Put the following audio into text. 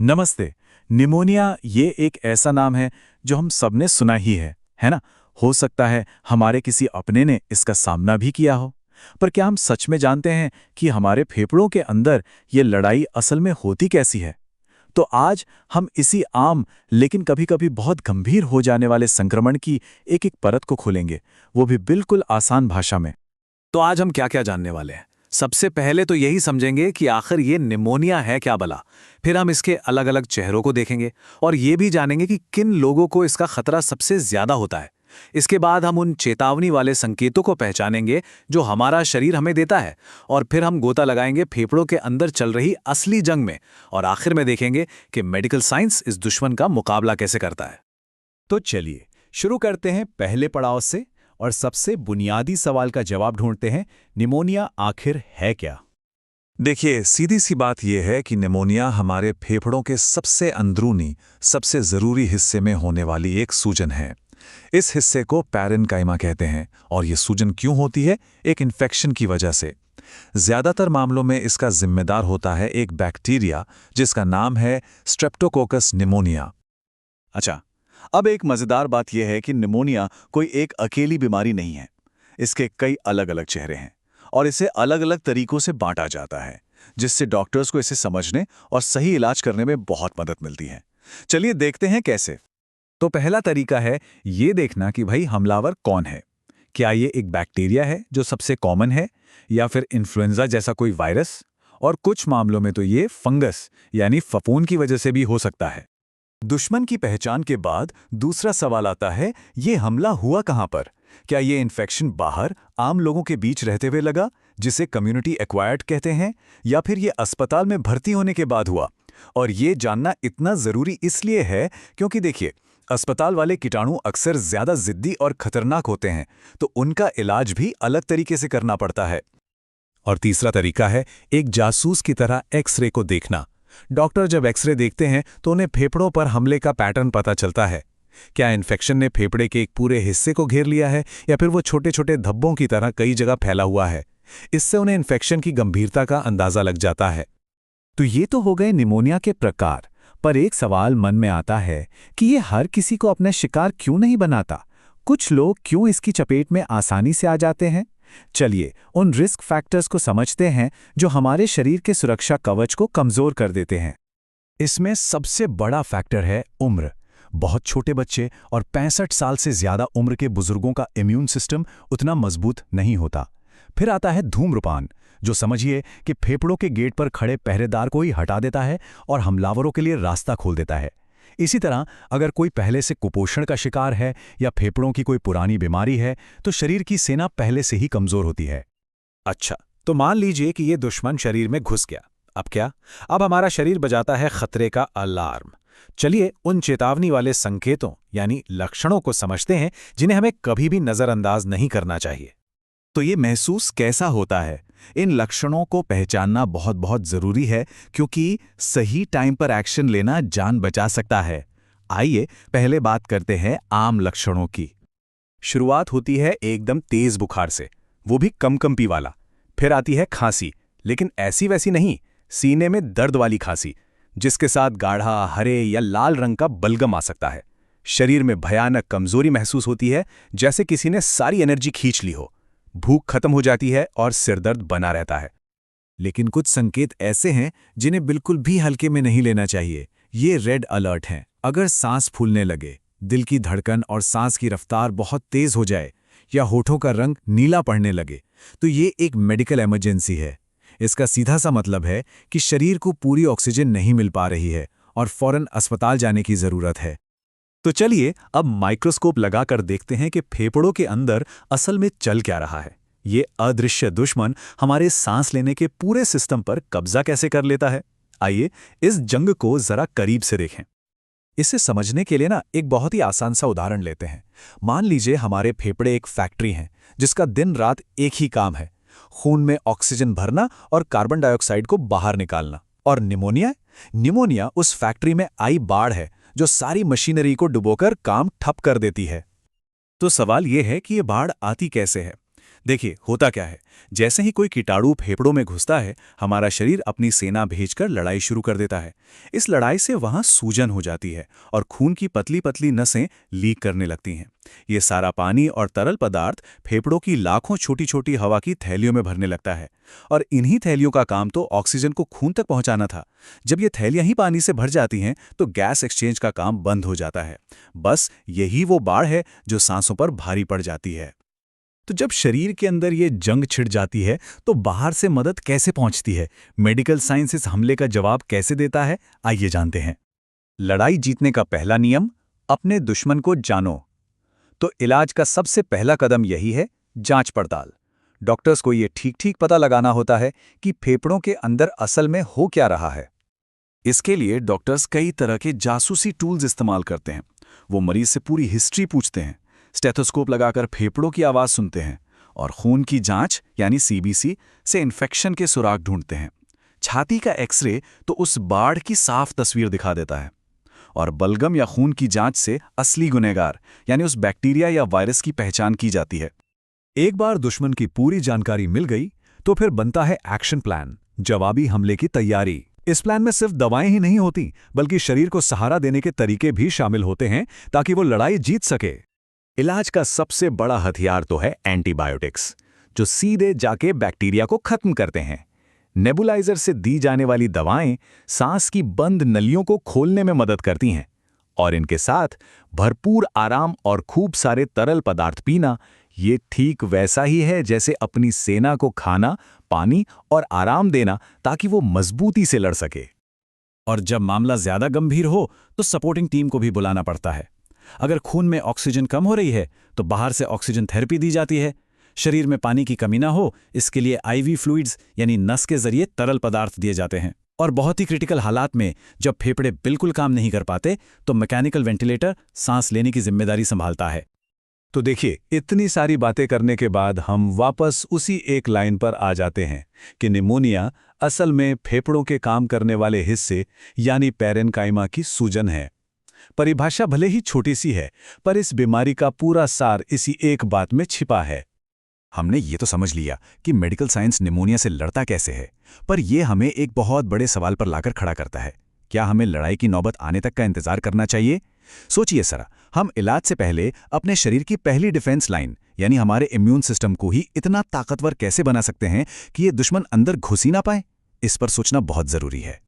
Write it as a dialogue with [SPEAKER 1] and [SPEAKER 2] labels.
[SPEAKER 1] नमस्ते। निमोनिया ये एक ऐसा नाम है जो हम सबने सुना ही है ना? हो सकता है हमारे किसी अपने ने इसका सामना भी किया हो। पर क्या हम सच में जानते हैं कि हमारे फेफड़ों के अंदर ये लड़ाई असल में होती कैसी है? तो आज हम इसी आम लेकिन कभी-कभी बहुत गंभीर हो जाने वाले संक्रमण की एक-एक परत को खोलेंगे, वो भी बिल्कुल आसान भाषा में।
[SPEAKER 2] तो आज हम क्या क्या जानने वाले हैं। सबसे पहले तो यही समझेंगे कि आखिर ये निमोनिया है क्या भला। फिर हम इसके अलग अलग चेहरों को देखेंगे और ये भी जानेंगे कि किन लोगों को इसका खतरा सबसे ज्यादा होता है। इसके बाद हम उन चेतावनी वाले संकेतों को पहचानेंगे जो हमारा शरीर हमें देता है, और फिर हम गोता लगाएंगे फेफड़ों के अंदर चल रही असली जंग में, और आखिर में देखेंगे कि मेडिकल साइंस इस दुश्मन का मुकाबला कैसे करता है।
[SPEAKER 1] तो चलिए शुरू करते हैं पहले पड़ाव से और सबसे बुनियादी सवाल का जवाब ढूंढते हैं, निमोनिया आखिर है क्या?
[SPEAKER 3] देखिए, सीधी सी बात यह है कि निमोनिया हमारे फेफड़ों के सबसे अंदरूनी, सबसे ज़रूरी हिस्से में होने वाली एक सूजन है। इस हिस्से को पैरेन्काइमा कहते हैं, और ये सूजन क्यों होती है? एक इन्फेक्शन की वजह से। ज़्यादातर मामलों में इसका जिम्मेदार होता है एक बैक्टीरिया जिसका नाम है स्ट्रेप्टोकोकस निमोनिया।
[SPEAKER 1] अच्छा, अब एक मजेदार बात यह है कि निमोनिया कोई एक अकेली बीमारी नहीं है। इसके कई अलग अलग चेहरे हैं और इसे अलग अलग तरीकों से बांटा जाता है, जिससे डॉक्टर्स को इसे समझने और सही इलाज करने में बहुत मदद मिलती है। चलिए देखते हैं कैसे। तो पहला तरीका है ये देखना कि भाई हमलावर कौन है। क्या ये एक बैक्टीरिया है जो सबसे कॉमन है, या फिर इन्फ्लुएंजा जैसा कोई वायरस? और कुछ मामलों में तो ये फंगस यानी फफूंद की वजह से भी हो सकता है। दुश्मन की पहचान के बाद दूसरा सवाल आता है, ये हमला हुआ कहां पर? क्या ये इन्फेक्शन बाहर आम लोगों के बीच रहते हुए लगा, जिसे कम्युनिटी एक्वायर्ड कहते हैं, या फिर ये अस्पताल में भर्ती होने के बाद हुआ? और ये जानना इतना जरूरी इसलिए है क्योंकि देखिए, अस्पताल वाले कीटाणु अक्सर ज्यादा जिद्दी और खतरनाक होते हैं, तो उनका इलाज भी अलग तरीके से करना पड़ता है। और तीसरा तरीका है एक जासूस की तरह एक्सरे को देखना। डॉक्टर जब एक्सरे देखते हैं तो उन्हें फेफड़ों पर हमले का पैटर्न पता चलता है। क्या इन्फेक्शन ने फेफड़े के एक पूरे हिस्से को घेर लिया है, या फिर वो छोटे छोटे धब्बों की तरह कई जगह फैला हुआ है? इससे उन्हें इन्फेक्शन की गंभीरता का अंदाजा लग जाता है। तो ये तो हो गए निमोनिया के प्रकार, पर एक सवाल मन में आता है कि ये हर किसी को अपना शिकार क्यों नहीं बनाता? कुछ लोग क्यों इसकी चपेट में आसानी से आ जाते हैं? चलिए उन रिस्क फैक्टर्स को समझते हैं जो हमारे शरीर के सुरक्षा कवच को कमजोर कर देते हैं। इसमें सबसे बड़ा फैक्टर है उम्र। बहुत छोटे बच्चे और 65 साल से ज्यादा उम्र के बुजुर्गों का इम्यून सिस्टम उतना मजबूत नहीं होता। फिर आता है धूम्रपान, जो समझिए कि फेफड़ों के गेट पर खड़े पहरेदार को ही हटा देता है और हमलावरों के लिए रास्ता खोल देता है। इसी तरह अगर कोई पहले से कुपोषण का शिकार है या फेफड़ों की कोई पुरानी बीमारी है, तो शरीर की सेना पहले से ही कमजोर होती है।
[SPEAKER 2] अच्छा, तो मान लीजिए कि ये दुश्मन शरीर में घुस गया। अब क्या? अब हमारा शरीर बजाता है खतरे का अलार्म। चलिए उन चेतावनी वाले संकेतों यानी लक्षणों को समझते हैं जिन्हें हमें कभी भी नजरअंदाज नहीं करना चाहिए।
[SPEAKER 1] तो ये महसूस कैसा होता है? इन लक्षणों को पहचानना बहुत बहुत जरूरी है, क्योंकि सही टाइम पर एक्शन लेना जान बचा सकता है। आइए पहले बात करते हैं आम लक्षणों की। शुरुआत होती है एकदम तेज बुखार से, वो भी कंपकंपी वाला। फिर आती है खांसी, लेकिन ऐसी वैसी नहीं, सीने में दर्द वाली खांसी, जिसके साथ गाढ़ा हरे या लाल रंग का बलगम आ सकता है। शरीर में भयानक कमजोरी महसूस होती है, जैसे किसी ने सारी एनर्जी खींच ली हो। भूख खत्म हो जाती है और सिरदर्द बना रहता है। लेकिन कुछ संकेत ऐसे हैं जिन्हें बिल्कुल भी हल्के में नहीं लेना चाहिए। ये रेड अलर्ट हैं। अगर सांस फूलने लगे, दिल की धड़कन और सांस की रफ्तार बहुत तेज हो जाए, या होठों का रंग नीला पड़ने लगे, तो ये एक मेडिकल इमरजेंसी है। इसका सीधा सा मतलब है कि शरीर को पूरी ऑक्सीजन नहीं मिल पा रही है और फौरन अस्पताल जाने की जरूरत है। तो चलिए अब माइक्रोस्कोप लगाकर देखते हैं कि फेफड़ों के अंदर असल में चल क्या रहा है। ये अदृश्य दुश्मन हमारे सांस लेने के पूरे सिस्टम पर कब्जा कैसे कर लेता है। आइए इस जंग को जरा करीब से देखें। इसे समझने के लिए एक बहुत ही आसान सा उदाहरण लेते हैं। मान लीजिए हमारे फेफड़े एक फैक्ट्री हैं जिसका दिन रात एक ही काम है, खून में ऑक्सीजन भरना और कार्बन डाइऑक्साइड को बाहर निकालना। और निमोनिया उस फैक्ट्री में आई बाढ़ है जो सारी मशीनरी को डुबोकर काम ठप कर देती है। तो सवाल यह है कि ये बाढ़ आती कैसे है?
[SPEAKER 2] देखिए, होता क्या है, जैसे ही कोई कीटाणु फेफड़ों में घुसता है, हमारा शरीर अपनी सेना भेजकर लड़ाई शुरू कर देता है। इस लड़ाई से वहां सूजन हो जाती है और खून की पतली पतली नसें लीक करने लगती हैं। ये सारा पानी और तरल पदार्थ फेफड़ों की लाखों छोटी छोटी हवा की थैलियों में भरने लगता है, और इन्हीं थैलियों का काम तो ऑक्सीजन को खून तक पहुंचाना था। जब ये थैलियां ही पानी से भर जाती हैं तो गैस एक्सचेंज का काम बंद हो जाता है। बस यही वो बाढ़ है जो सांसों पर भारी पड़ जाती है।
[SPEAKER 1] तो जब शरीर के अंदर ये जंग छिड़ जाती है तो बाहर से मदद कैसे पहुंचती है? मेडिकल साइंस इस हमले का जवाब कैसे देता है? आइए जानते हैं। लड़ाई जीतने का पहला नियम, अपने दुश्मन को जानो। तो इलाज का सबसे पहला कदम यही है, जांच पड़ताल। डॉक्टर्स को ये ठीक पता लगाना होता है कि फेफड़ों के अंदर असल में हो क्या रहा है।
[SPEAKER 2] इसके लिए डॉक्टर्स कई तरह के जासूसी टूल्स इस्तेमाल करते हैं। वो मरीज से पूरी हिस्ट्री पूछते हैं, स्टेथोस्कोप लगाकर फेफड़ों की आवाज सुनते हैं और खून की जांच यानी सीबीसी से इन्फेक्शन के सुराग ढूंढते हैं। छाती का एक्सरे तो उस बाढ़ की साफ तस्वीर दिखा देता है, और बलगम या खून की जांच से असली गुनहगार यानी उस बैक्टीरिया या वायरस की पहचान की जाती है।
[SPEAKER 1] एक बार दुश्मन की पूरी जानकारी मिल गई तो फिर बनता है एक्शन प्लान, जवाबी हमले की तैयारी। इस प्लान में सिर्फ दवाएं ही नहीं होती, बल्कि शरीर को सहारा देने के तरीके भी शामिल होते हैं ताकि वो लड़ाई जीत सके। इलाज का सबसे बड़ा हथियार तो है एंटीबायोटिक्स, जो सीधे जाके बैक्टीरिया को खत्म करते हैं। नेबुलाइजर से दी जाने वाली दवाएं सांस की बंद नलियों को खोलने में मदद करती हैं, और इनके साथ भरपूर आराम और खूब सारे तरल पदार्थ पीना, ये ठीक वैसा ही है जैसे अपनी सेना को खाना, पानी और आराम देना ताकि वो मजबूती से लड़ सके।
[SPEAKER 2] और जब मामला ज्यादा गंभीर हो तो सपोर्टिंग टीम को भी बुलाना पड़ता है। अगर खून में ऑक्सीजन कम हो रही है तो बाहर से ऑक्सीजन थेरेपी दी जाती है। शरीर में पानी की कमी ना हो, इसके लिए आईवी फ्लूइड्स यानी नस के जरिए तरल पदार्थ दिए जाते हैं। और बहुत ही क्रिटिकल हालात में जब फेफड़े बिल्कुल काम नहीं कर पाते तो मैकेनिकल वेंटिलेटर सांस लेने की जिम्मेदारी संभालता है।
[SPEAKER 1] तो देखिए, इतनी सारी बातें करने के बाद हम वापस उसी एक लाइन पर आ जाते हैं कि निमोनिया असल में फेफड़ों के काम करने वाले हिस्से यानी पैरेन्काइमा की सूजन है। परिभाषा भले ही छोटी सी है, पर इस बीमारी का पूरा सार इसी एक बात में छिपा है। हमने ये तो समझ लिया कि मेडिकल साइंस निमोनिया से लड़ता कैसे है, पर यह हमें एक बहुत बड़े सवाल पर लाकर खड़ा करता है। क्या हमें लड़ाई की नौबत आने तक का इंतजार करना चाहिए? सोचिए जरा, हम इलाज से पहले अपने शरीर की पहली डिफेंस लाइन यानी हमारे इम्यून सिस्टम को ही इतना ताकतवर कैसे बना सकते हैं कि ये दुश्मन अंदर घुस ही ना पाए? इस पर सोचना बहुत जरूरी है।